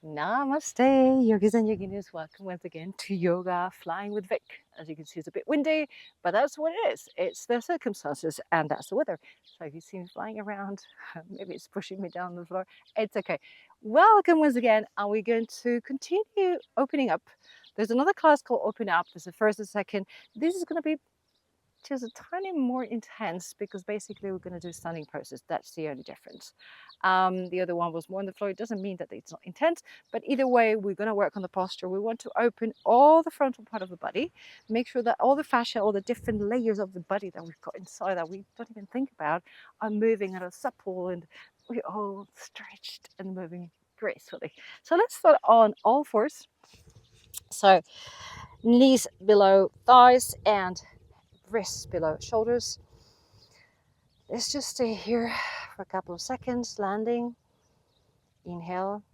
Namaste, yogis and yoginis. Welcome once again to Yoga Flying with Vic. As you can see, it's a bit windy, but that's what it is. It's the circumstances and that's the weather. So if you see me flying around, maybe it's pushing me down the floor, it's okay. Welcome once again, and we're going to continue opening up. There's another class called Open Up. There's the first and second. This is going to be just a tiny more intense because basically we're going to do standing poses. That's the only difference. The other one was more on the floor. It doesn't mean that it's not intense, but either way, we're going to work on the posture. We want to open all the frontal part of the body, make sure that all the fascia, all the different layers of the body that we've got inside that we don't even think about are moving and are supple and we're all stretched and moving gracefully. So let's start on all fours. So knees below thighs and wrists below shoulders. Let's just stay here for a couple of seconds, landing. Inhale.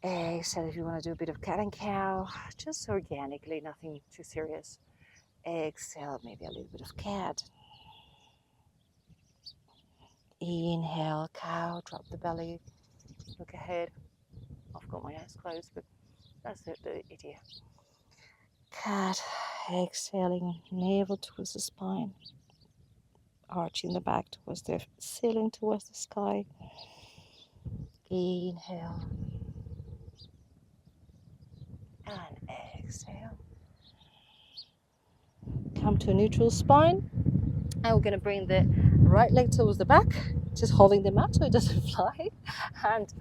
Exhale if you want to do a bit of cat and cow, just organically, nothing too serious. Exhale, maybe a little bit of cat. Inhale, cow, drop the belly, look ahead. I've got my eyes closed, but that's the idea. Cat, exhaling, navel towards the spine. Arching the back towards the ceiling, towards the sky. Inhale. And exhale. Come to a neutral spine. And we're going to bring the right leg towards the back, just holding the mat so it doesn't fly. And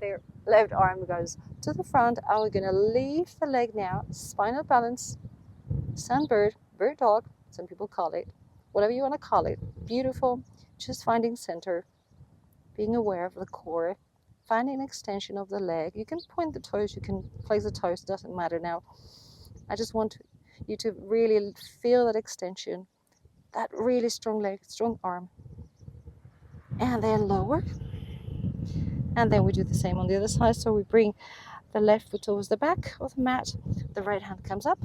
the left arm goes to the front. And we're going to leave the leg now, spinal balance, sunbird, bird dog, some people call it, whatever you want to call it. Beautiful. Just finding center, being aware of the core, finding an extension of the leg. You can point the toes, you can place the toes, doesn't matter now. I just want you to really feel that extension, that really strong leg, strong arm. And then lower. And then we do the same on the other side. So we bring the left foot towards the back of the mat. The right hand comes up,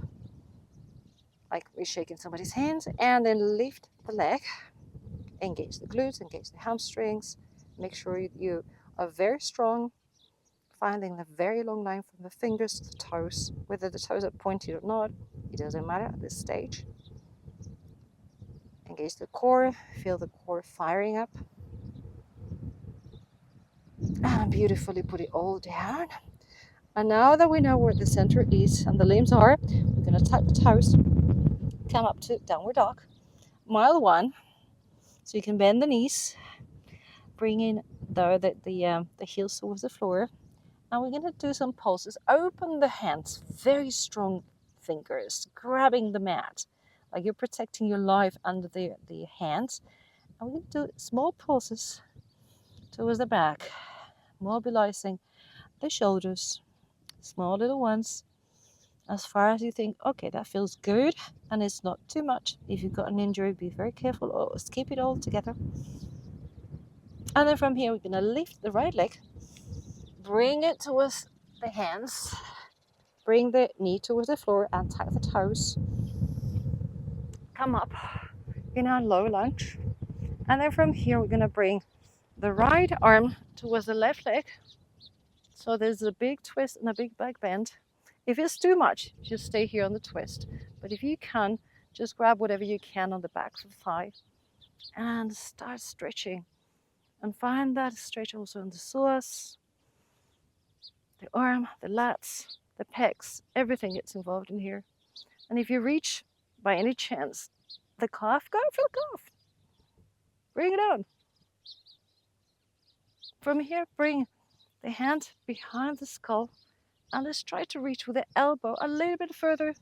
like we're shaking somebody's hands. And then lift the leg. Engage the glutes, engage the hamstrings. Make sure you are very strong. Finding the very long line from the fingers to the toes. Whether the toes are pointed or not, it doesn't matter at this stage. Engage the core, feel the core firing up. And beautifully put it all down. And now that we know where the center is and the limbs are, we're going to tuck the toes, come up to downward dog. Mile one, so you can bend the knees, bring in the heels towards the floor. And we're going to do some pulses. Open the hands, very strong fingers, grabbing the mat, like you're protecting your life under the hands. And we're going to do small pulses towards the back, mobilizing the shoulders, small little ones, as far as you think, okay, that feels good and it's not too much. If you've got an injury, be very careful, always keep it all together. And then from here, we're going to lift the right leg, bring it towards the hands, bring the knee towards the floor and tuck the toes. Come up in a low lunge. And then from here, we're going to bring the right arm towards the left leg. So there's a big twist and a big back bend. If it's too much, just stay here on the twist. But if you can, just grab whatever you can on the back of the thigh and start stretching. And find that stretch also in the psoas, the arm, the lats, the pecs, everything gets involved in here. And if you reach, by any chance, the calf, go for the calf. Bring it on. From here, bring the hand behind the skull. And let's try to reach with the elbow a little bit further.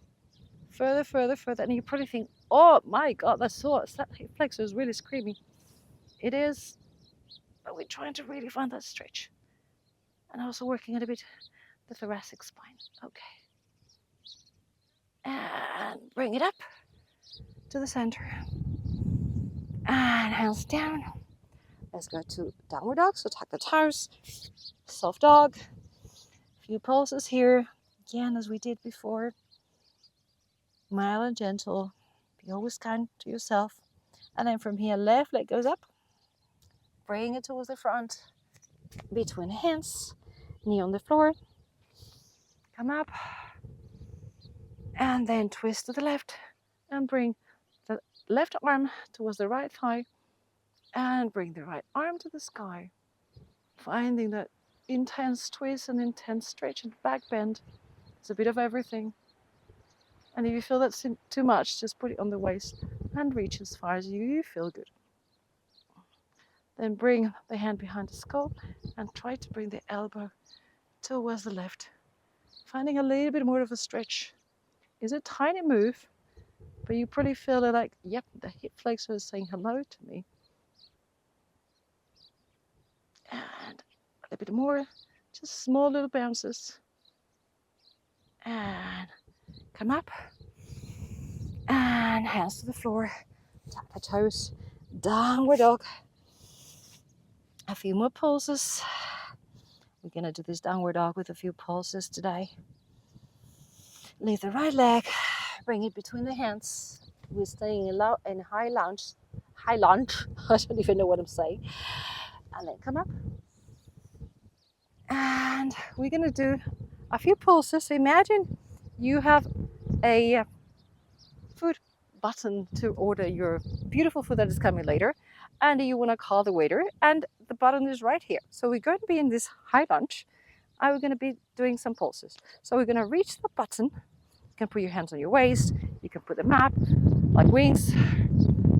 And you probably think, oh my God, that's psoas. That hip flexor is really screaming. It is, but we're trying to really find that stretch. And also working a bit the thoracic spine. Okay. And bring it up to the center. And hands down. Let's go to downward dog. So tuck the toes. Soft dog. A few pulses here. Again, as we did before. Mild and gentle. Be always kind to yourself. And then from here, left leg goes up. Bring it towards the front. Between hands. knee on the floor, come up, and then twist to the left and bring the left arm towards the right thigh and bring the right arm to the sky, finding that intense twist and intense stretch and back bend. It's a bit of everything. And if you feel that's too much, just put it on the waist and reach as far as you feel good. Then bring the hand behind the skull and try to bring the elbow towards the left, finding a little bit more of a stretch. It's a tiny move, but you probably feel it like, yep, the hip flexor is saying hello to me. And a little bit more, just small little bounces. And come up. And hands to the floor, tap the toes, downward dog. A few more pulses. We're gonna do this downward dog with a few pulses today. Lift the right leg, bring it between the hands. We're staying in high lunge. I don't even know what I'm saying. And then come up. And we're gonna do a few pulses. So imagine you have a food button to order your beautiful food that is coming later, and you want to call the waiter, and the button is right here. So we're going to be in this high lunge, and we're going to be doing some pulses. So we're going to reach the button. You can put your hands on your waist, you can put them up like wings.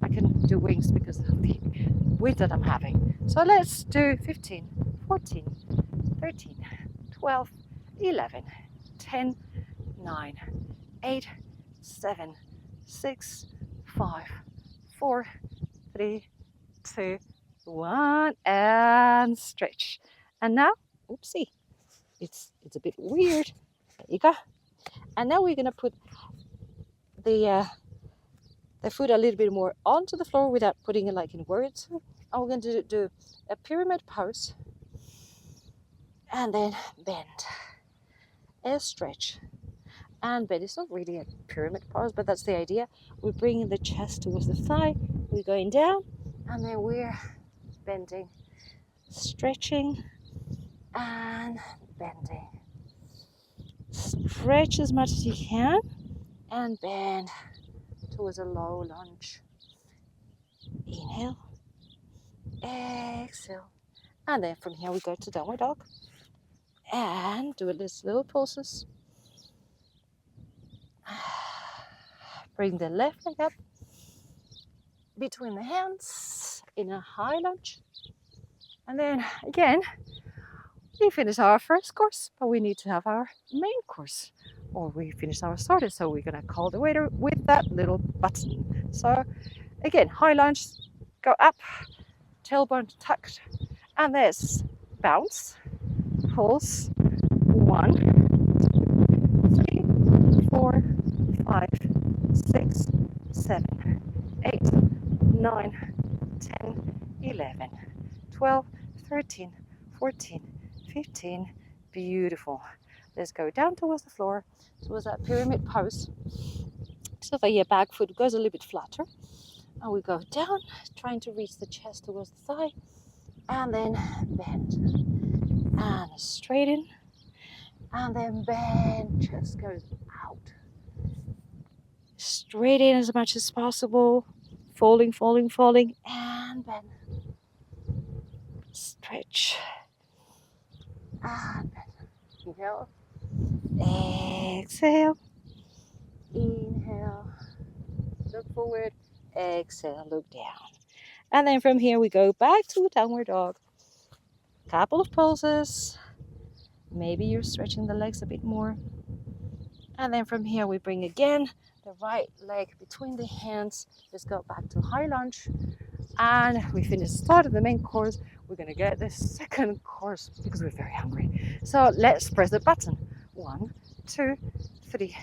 I can do wings because of the weight that I'm having. So let's do 15, 14, 13, 12, 11, 10, 9, 8, 7, 6, 5, 4, 3, 2, 1, and stretch. And now, oopsie, it's a bit weird. There you go. And now we're gonna put the foot a little bit more onto the floor without putting it like in words. And we're going to do a pyramid pose, and then bend, a stretch. And bend. It's not really a pyramid pose, but that's the idea. We're bringing the chest towards the thigh, we're going down, and then we're bending, stretching, and bending. Stretch as much as you can, and bend towards a low lunge. Inhale, exhale, and then from here we go to downward dog, and do these little pulses. Bring the left leg up between the hands in a high lunge. And then again, we finish our first course, but we need to have our main course, or we finish our starter. So we're gonna call the waiter with that little button. So again, high lunge, go up, tailbone tucked, and there's bounce, pulse, 1, 2, 3, 4, 5, 6, 7, 8, 9, 10, 11, 12, 13, 14, 15. Beautiful. Let's go down towards the floor, towards that pyramid pose, so that your back foot goes a little bit flatter. And we go down, trying to reach the chest towards the thigh, and then bend, and straighten, and then bend, chest goes out. Straighten as much as possible, folding, folding, folding, and bend. Stretch, and bend. Inhale, exhale, inhale, look forward, exhale, look down. And then from here we go back to downward dog. Couple of pulses. Maybe you're stretching the legs a bit more. And then from here we bring again the right leg between the hands. Let's go back to high lunge. And we finish the start of the main course. We're gonna get the second course because we're very hungry. So let's press the button. 1, 2, 3,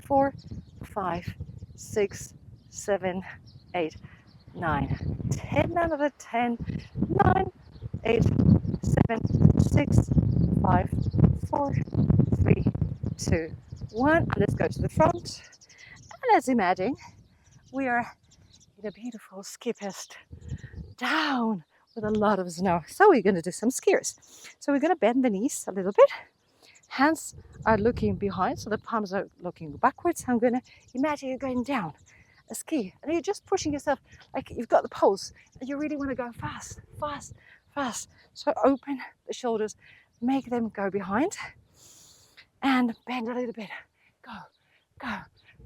4, 5, 6, 7, 8, 9, 10 out of the 10, 9, 8, 7, 6, 5, 4, 3, 2, 1. And let's go to the front. And let's imagine we are in a beautiful skipist down but a lot of us know. So we're going to do some skiers. So we're going to bend the knees a little bit. Hands are looking behind, so the palms are looking backwards. I'm going to imagine you're going down a ski, and you're just pushing yourself like you've got the pulse, and you really want to go fast, fast, fast. So open the shoulders, make them go behind, and bend a little bit. Go, go,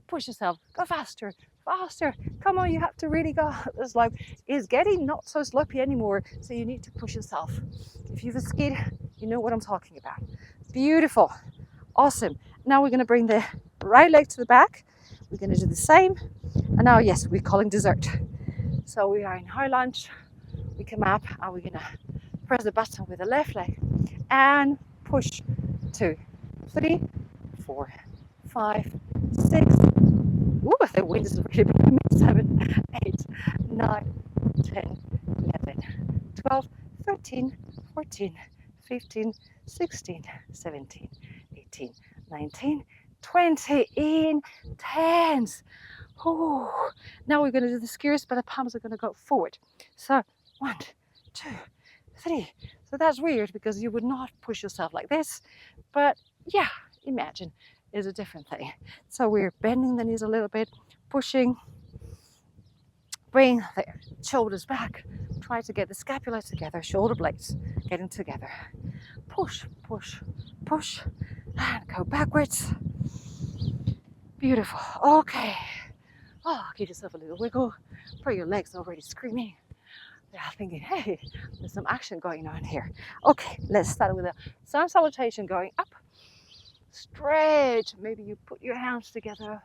push yourself, go faster, faster. Come on, you have to really go. The slope is getting not so slopey anymore, so you need to push yourself. If you've skied, you know what I'm talking about. Beautiful, awesome. Now we're going to bring the right leg to the back. We're going to do the same. And now, yes, we're calling dessert. So we are in high lunge. We come up and we're going to press the button with the left leg and push. 2, 3, 4, 5, 6. Ooh, the wind is really blowing. 7, 8, 9, 10, 11, 12, 13, 14, 15, 16, 17, 18, 19, 20 in 10s. Ooh. Now we're going to do the skiers, but the palms are going to go forward. So 1, 2, 3. So that's weird because you would not push yourself like this, but yeah, imagine is a different thing. So we're bending the knees a little bit, pushing, bring the shoulders back, try to get the scapula together, shoulder blades getting together. Push, push, push, and go backwards. Beautiful. Okay. Oh, give yourself a little wiggle. For your legs already screaming. They're thinking, hey, there's some action going on here. Okay, let's start with a sun salutation going up. Stretch. Maybe you put your hands together.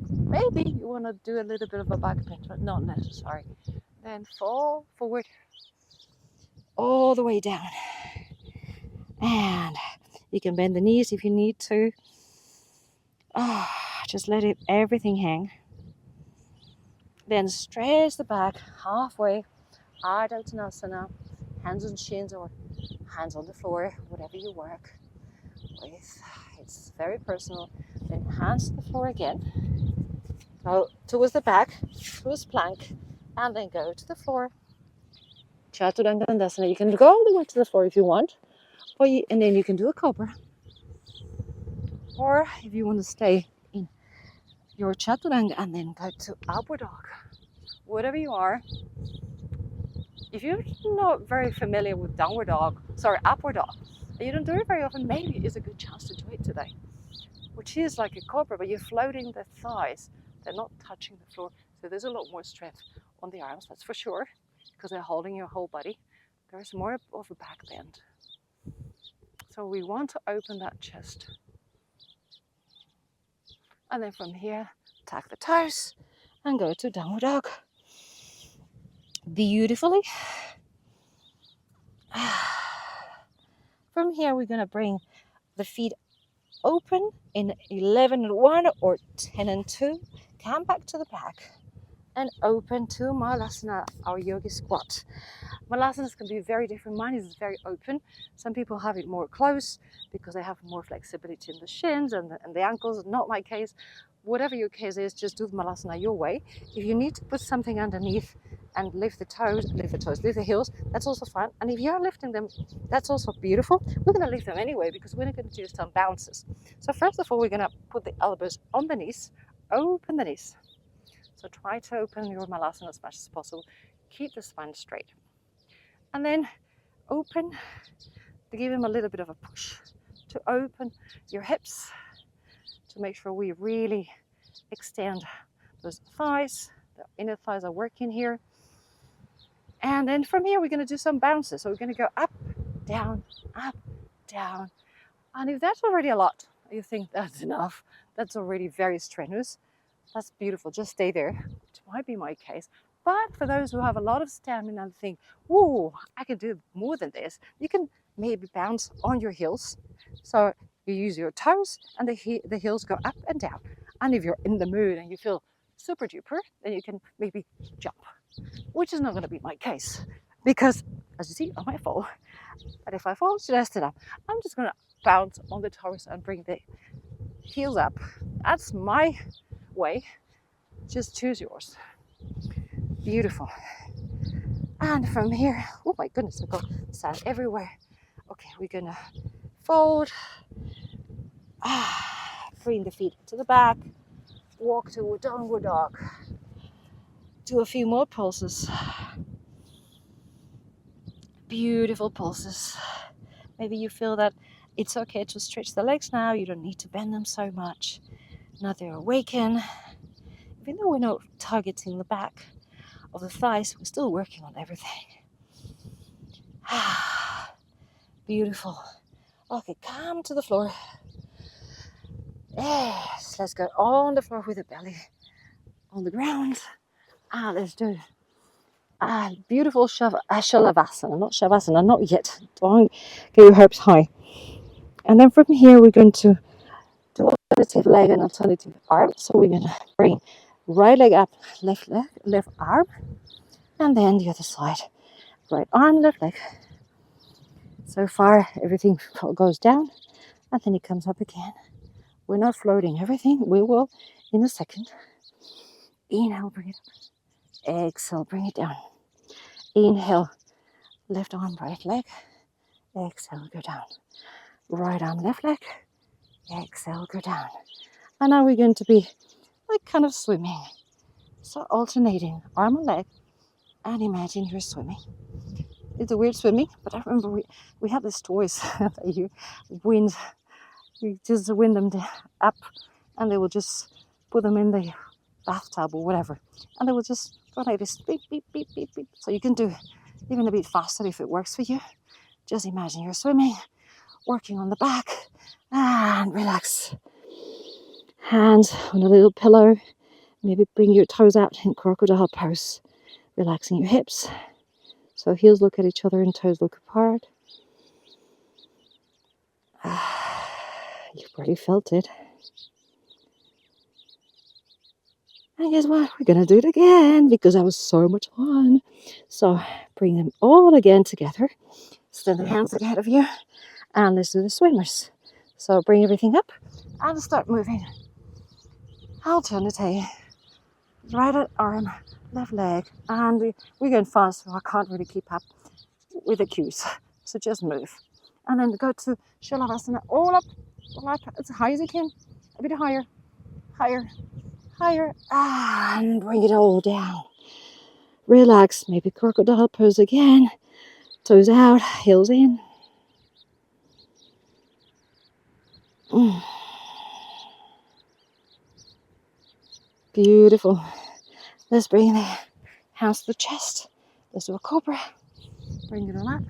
Maybe you want to do a little bit of a back bend, but not necessary. Then fall forward all the way down. And you can bend the knees if you need to. Just let everything hang. Then stretch the back halfway, Ardha Uttanasana, hands on shins or hands on the floor, whatever you work with. It's very personal. Then hands to the floor again. Go towards the back, towards plank, and then go to the floor. Chaturanga Dandasana. You can go all the way to the floor if you want, and then you can do a cobra. Or if you want to stay in your Chaturanga and then go to upward dog. Whatever you are. If you're not very familiar with upward dog, and you don't do it very often, maybe it's a good chance to do it today. Which is like a cobra, but you're floating the thighs. They're not touching the floor. So there's a lot more strength on the arms, that's for sure, because they're holding your whole body. There's more of a back bend. So we want to open that chest. And then from here, tuck the toes and go to downward dog. Beautifully. From here, we're going to bring the feet open in 11 and 1 or 10 and 2. Come back to the back and open to malasana, our yogi squat. Malasanas can be very different. Mine is very open. Some people have it more close because they have more flexibility in the shins and the ankles. Not my case. Whatever your case is, just do the malasana your way. If you need to put something underneath and lift the heels, that's also fine. And if you're lifting them, that's also beautiful. We're going to lift them anyway because we're going to do some bounces. So first of all, we're going to put the elbows on the knees, open the knees. So try to open your malasana as much as possible. Keep the spine straight. And then open, to give them a little bit of a push, to open your hips, to make sure we really extend those thighs. The inner thighs are working here. And then from here, we're going to do some bounces. So we're going to go up, down, up, down. And if that's already a lot, you think that's enough, that's already very strenuous, that's beautiful. Just stay there, which might be my case. But for those who have a lot of stamina and think, whoa, I can do more than this, you can maybe bounce on your heels. So you use your toes and the heels go up and down. And if you're in the mood and you feel super duper, then you can maybe jump, which is not going to be my case because, as you see, I might fall. But if I fall, just sit up. I'm just going to bounce on the toes and bring the heels up. That's my way. Just choose yours. Beautiful. And from here, oh my goodness, I've got sand everywhere. Okay, we're gonna fold, bring the feet to the back, walk to a downward dog, do a few more pulses, beautiful pulses. Maybe you feel that it's okay to stretch the legs now, you don't need to bend them so much. Now they're awaken. Even though we're not targeting the back of the thighs, we're still working on everything. Beautiful. Okay, come to the floor. Yes, let's go on the floor with the belly on the ground. Let's do beautiful shalavasana, not shavasana, not yet. Don't get your hopes high. And then from here, we're going to do alternative leg and alternative arm. So we're going to bring right leg up, left leg, left arm, and then the other side. Right arm, left leg. So far, everything goes down, and then it comes up again. We're not floating everything. We will in a second. Inhale, bring it up. Exhale, bring it down. Inhale, left arm, right leg. Exhale, go down. Right arm, left leg. Exhale, go down. And now we're going to be like kind of swimming. So alternating arm and leg, and imagine you're swimming. It's a weird swimming, but I remember we had these toys that you just wind them up, and they will just put them in the bathtub or whatever, and they will just go like this, beep, beep, beep, beep, beep. So you can do even a bit faster if it works for you. Just imagine you're swimming, working on the back, and relax. Hands on a little pillow. Maybe bring your toes out in crocodile pose, relaxing your hips. So heels look at each other and toes look apart. You've already felt it. And guess what? We're going to do it again because that was so much fun. So bring them all again together. Extend the hands ahead of you. And let's do the swimmers. So bring everything up and start moving. Alternate. Right arm, left leg. And we're going fast, so I can't really keep up with the cues. So just move. And then go to Shalavasana. All up as high as you can. A bit higher. Higher. Higher. And bring it all down. Relax. Maybe crocodile pose again. Toes out. Heels in. Beautiful. Let's bring the hands to the chest. Let's do a cobra. Bring it on up.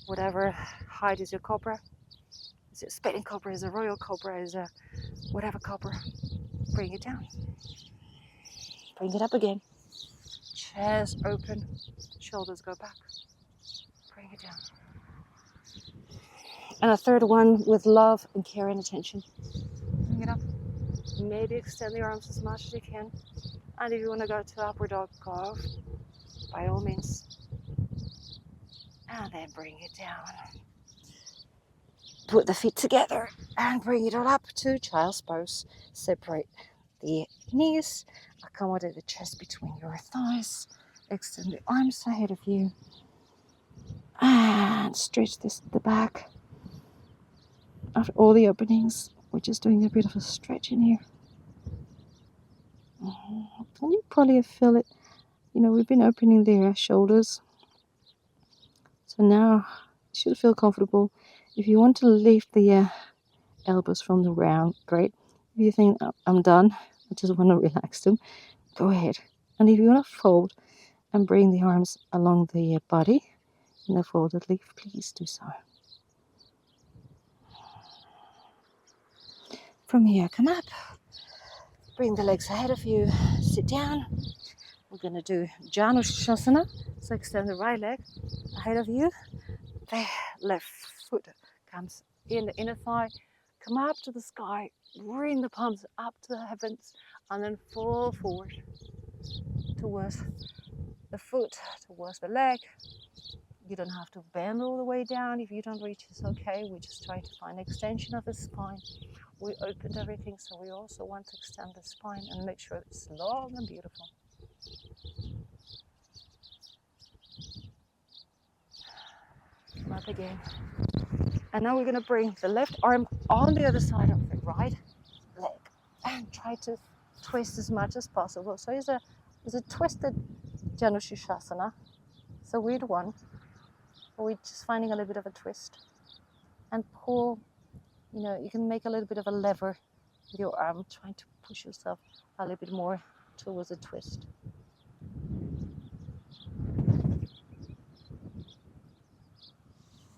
Whatever height is your cobra. Is it a spitting cobra? Is it a royal cobra? Is it whatever cobra? Bring it down. Bring it up again. Chest open. Shoulders go back. Bring it down. And a third one with love and care and attention. Bring it up. Maybe extend the arms as much as you can. And if you want to go to upward dog, go by all means. And then bring it down. Put the feet together and bring it all up to child's pose. Separate the knees. Accommodate the chest between your thighs. Extend the arms ahead of you. And stretch the back. After all the openings, we're just doing a bit of a stretch in here. And you probably feel it. We've been opening the shoulders. So now you should feel comfortable. If you want to lift the elbows from the ground, great. If you think I'm done, I just want to relax them, go ahead. And if you want to fold and bring the arms along the body in a folded leaf, please do so. From here, come up. Bring the legs ahead of you. Sit down. We're going to do Janushasana. So extend the right leg ahead of you. The left foot comes in the inner thigh. Come up to the sky. Bring the palms up to the heavens. And then fall forward towards the foot, towards the leg. You don't have to bend all the way down. If you don't reach, it's okay. We're just trying to find extension of the spine. we opened everything, so we also want to extend the spine and make sure it's long and beautiful. Come up again. And now we're going to bring the left arm on the other side of the right leg and try to twist as much as possible. So it's a twisted Janushirasana. It's a weird one. We're just finding a little bit of a twist and pull. You know, you can make a little bit of a lever with your arm, trying to push yourself a little bit more towards a twist.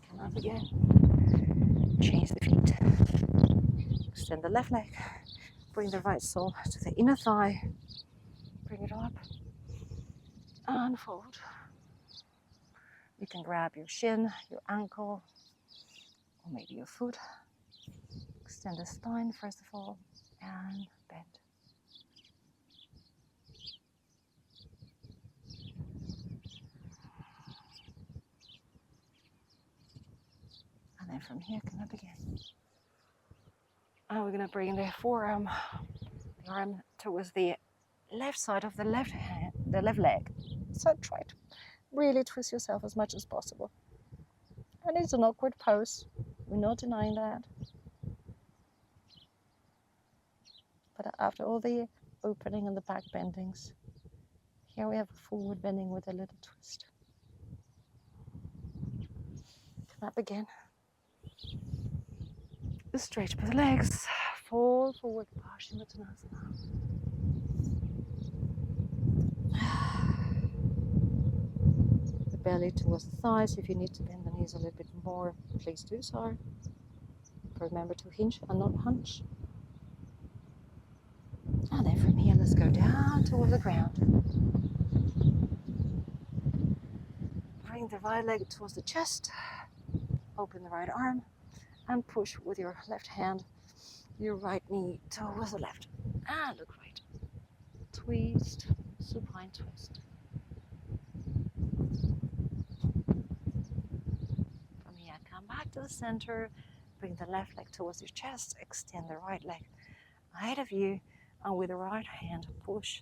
Come up again. Change the feet. Extend the left leg. Bring the right sole to the inner thigh. Bring it up. And fold. You can grab your shin, your ankle, or maybe your foot. Extend the spine first of all, and bend. And then from here, come up again. And we're going to bring the forearm, the arm towards the left side of the left hand, the left leg. So try to really twist yourself as much as possible. And it's an awkward pose. We're not denying that. But after all the opening and the back bendings, here we have a forward bending with a little twist. Come up again. Straight with the legs. Fall forward, Paschimottanasana. The belly towards the thighs. If you need to bend the knees a little bit more, please do so. Remember to hinge and not hunch. And then from here, let's go down towards the ground. Bring the right leg towards the chest. Open the right arm and push with your left hand your right knee towards the left. And look right. Twist, supine twist. From here, come back to the center. Bring the left leg towards your chest. Extend the right leg ahead of you. And with the right hand, push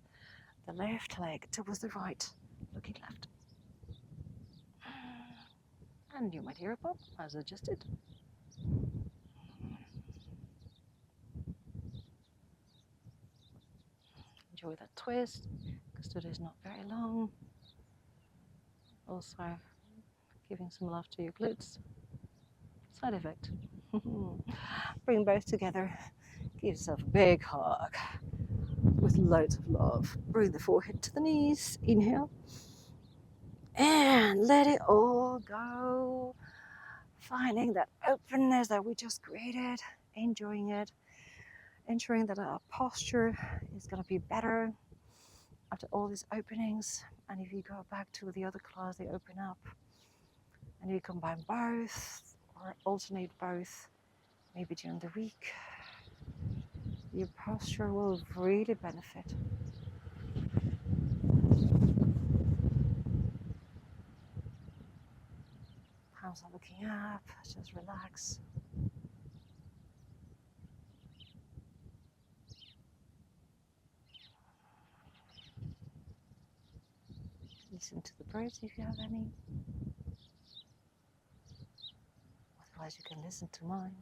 the left leg towards the right, looking left. And you might hear a pop as I just did. Enjoy that twist, because today's not very long. Also, giving some love to your glutes. Side effect. Bring both together. Give yourself a big hug with loads of love. Bring the forehead to the knees. Inhale. And let it all go. Finding that openness that we just created. Enjoying it. Ensuring that our posture is going to be better after all these openings. And if you go back to the other class, they open up. And you combine both or alternate both, maybe during the week. Your posture will really benefit. Palms are looking up, just relax. Listen to the birds if you have any. Otherwise you can listen to mine.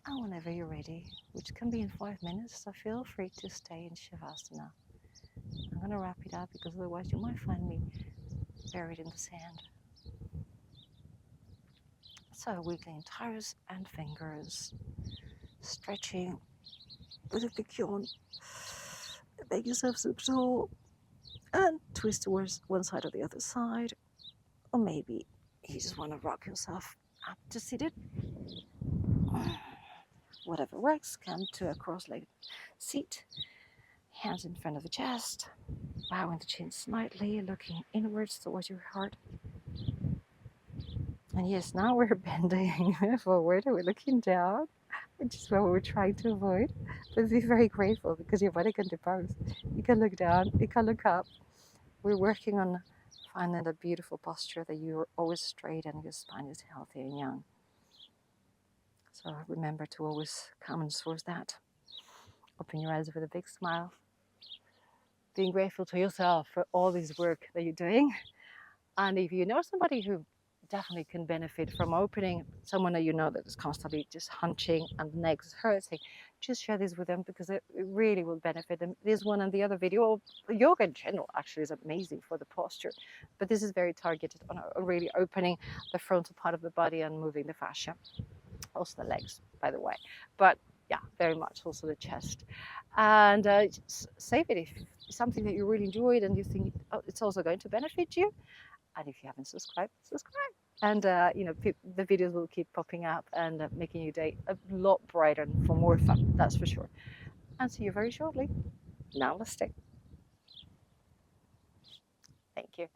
And whenever you're ready, which can be in 5 minutes, so feel free to stay in Shavasana. I'm going to wrap it up because otherwise you might find me buried in the sand. So wiggling toes and fingers, stretching with a big yawn. Make yourself super tall and twist towards one side or the other side. Or maybe you just want to rock yourself up to seated. Whatever works, come to a cross-legged seat. Hands in front of the chest. Bowing the chin slightly, looking inwards towards your heart. And yes, now we're bending forward. We're looking down. which is what we're trying to avoid. But be very grateful because your body can do both. You can look down, you can look up. We're working on finding a beautiful posture that you're always straight and your spine is healthy and young. So remember to always come and source that. Open your eyes with a big smile. Being grateful to yourself for all this work that you're doing. And if you know somebody who definitely can benefit from opening, someone that you know that is constantly just hunching and the neck is hurting, just share this with them because it really will benefit them. This one and the other video, yoga in general actually is amazing for the posture, but this is very targeted on really opening the frontal part of the body and moving the fascia, also the legs, by the way. But yeah, very much also the chest. And save it if it's something that you really enjoyed and you think it's also going to benefit you. And if you haven't subscribed, subscribe. And the videos will keep popping up and making your day a lot brighter and for more fun, that's for sure. And see you very shortly. Namaste. Thank you.